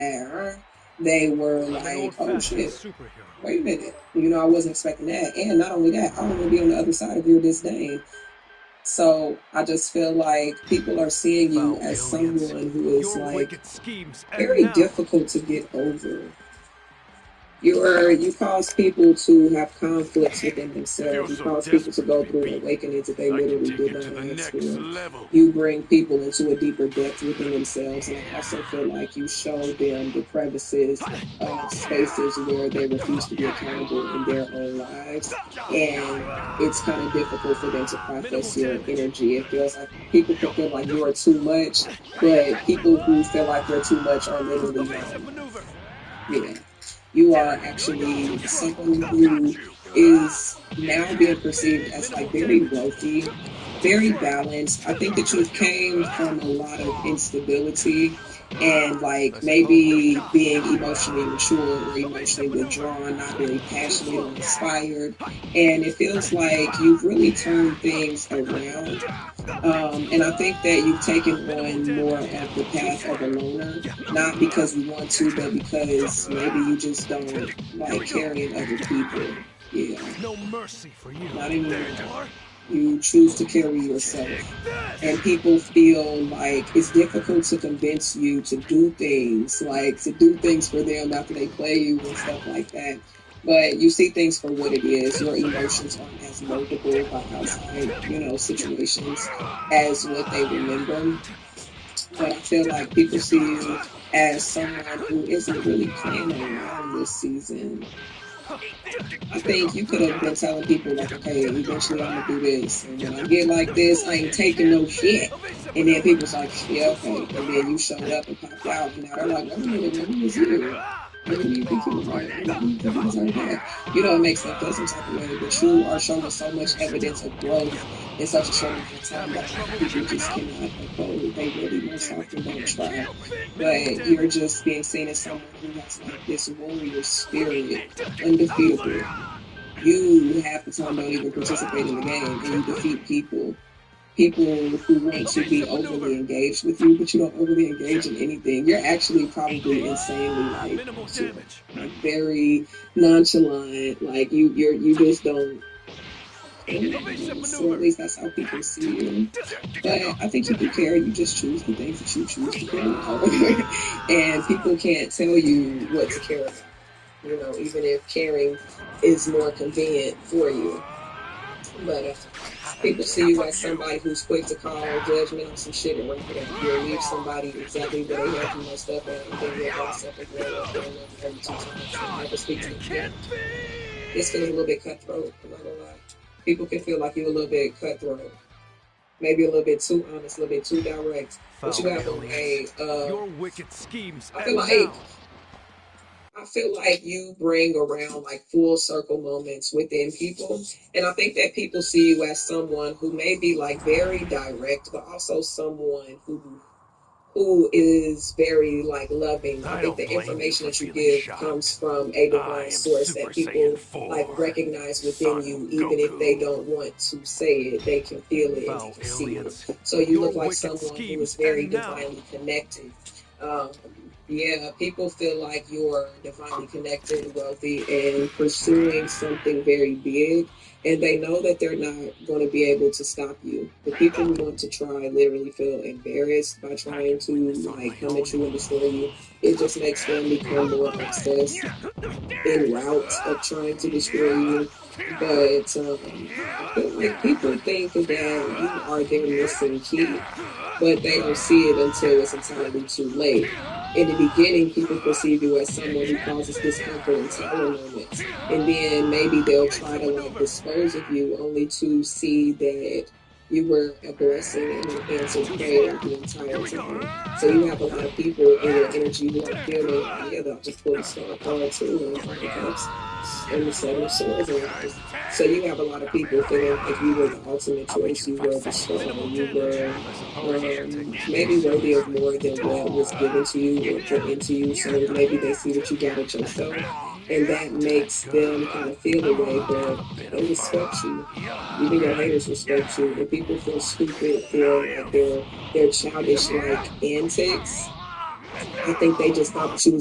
there, they were I'm an like, oh old-fashioned shit, superhero. wait a minute. I wasn't expecting that. And not only that, I want to be on the other side of your disdain. So I just feel like people are seeing you Foul as aliens, someone who is your like wicked schemes end very now. difficult to get over. You cause people to have conflicts within If you're themselves. You so cause people to desperate to go be through beaten, awakenings that they I can literally take did it to not the ask next for. level. You bring people into a deeper depth within themselves, and I also feel like you show them the crevices of spaces where they refuse to be accountable in their own lives, and it's kind of difficult for them to Minimal process your damage. energy. It feels like people can feel like you are too much, but people who feel like you're too much are literally not Evasive maneuver. enough. Yeah, you are actually someone who is now being perceived as Minimal like very damage. wealthy, very balanced. I think that you've came from a lot of instability and like I suppose. maybe being emotionally mature or emotionally Evasive maneuver. withdrawn, not very Too passionate or slow. inspired. And it feels like you've really turned things around, and I think that you've taken Minimal on more damage. of the Too path of a far. loner, not because you want to, but because maybe you just don't Here like we go. carrying other people. Yeah, No mercy for you. not There you anymore. are. You choose to carry Take yourself. And this. people feel like it's difficult to convince you to do things, like to do things for them after they play you and stuff like that. But you see things for what it is. Your emotions aren't as moldable by outside, situations as what they remember. But I feel like people see you as someone who isn't really playing around this season. I think you could have been telling people like, okay, eventually I'm gonna do this, and when I get like this, I ain't taking no shit. Evasive And then maneuver. people's like, yeah, Too okay. slow. And then you showed up and popped out, and now they're like, wait a minute, man, who is you? What do you think you are? Why do you think you deserve that? It makes them feel some type of way. But you are showing so much Here, sit evidence down. of growth in such a short amount of time Having that a lot of trouble people keeping just up? cannot uphold. They really most often don't try. Minimal But you're damage. just being seen as someone who has like this warrior spirit, Over. undefeatable. You half the time don't even participate in the game, and you defeat people who want to be Evasive overly maneuver. engaged with you, but you don't overly engage in anything. You're actually probably insanely like Minimal chill, damage. like very nonchalant. Like you just don't care, I Evasive guess. Or at maneuver. least that's how people see you. But I think you do care. You just choose the things that you choose to care about, and people can't tell you what to care about. Even if caring is more convenient for you. But people see you as somebody who's quick to call judgment on some shit and wrap it up. You'll leave somebody exactly where they have you messed up at, and then you'll gossip and blow up on them every two times and never speak to It them can't again. This feels a be. little bit cutthroat, I'm not gonna lie. People can feel like you're a little bit cutthroat, maybe a little bit too honest, a little bit too direct. But you Foul have a aliens, way of, your wicked schemes I feel end like now. I feel like you bring around like full circle moments within people. And I think that people see you as someone who may be like very direct, but also someone who is very like loving. I I think don't the blame you information for that you feeling give comes shocked. from a I divine am source Super that Saiyan people like 4, recognize within Son you, even if they Goku. don't want to say it, they can feel it and they Foul can see it. aliens, So you your look like wicked someone who is schemes very end now. divinely connected. Um, yeah, people feel like you're divinely connected, wealthy, and pursuing something very big, and they know that they're not going to be able to stop you. The people who want to try literally feel embarrassed by I trying can win to this on like my come at own. you and destroy you. It just makes them become more obsessed en route of trying to destroy you. But I feel like people think that you are their missing key, but they don't see it until it's entirely too late. In the beginning, people perceive you as someone who causes discomfort in tower moments, and then maybe they'll try Evasive to like maneuver. dispose of you only to see that you were a blessing and an answered Too prayer far. the Here entire we go. time. So you have a lot of people in your energy who are feeling, oh yeah, they'll just pull the star card too, and the Five of Cups and the Seven of Swords in reverse. So you have a lot of people feeling like you were the ultimate I'll meet choice. you in You five were the seconds. star. Minimal You damage. were I suppose I should take this maybe more worthy of seriously. more than what was given to you or put into you. So maybe they see that you got it yourself, and that That's makes good. them kind of feel the I'm way. about to have But a bit of they respect fun. you. Even your haters respect you, and people feel stupid for like their childish like antics, I think they just thought she was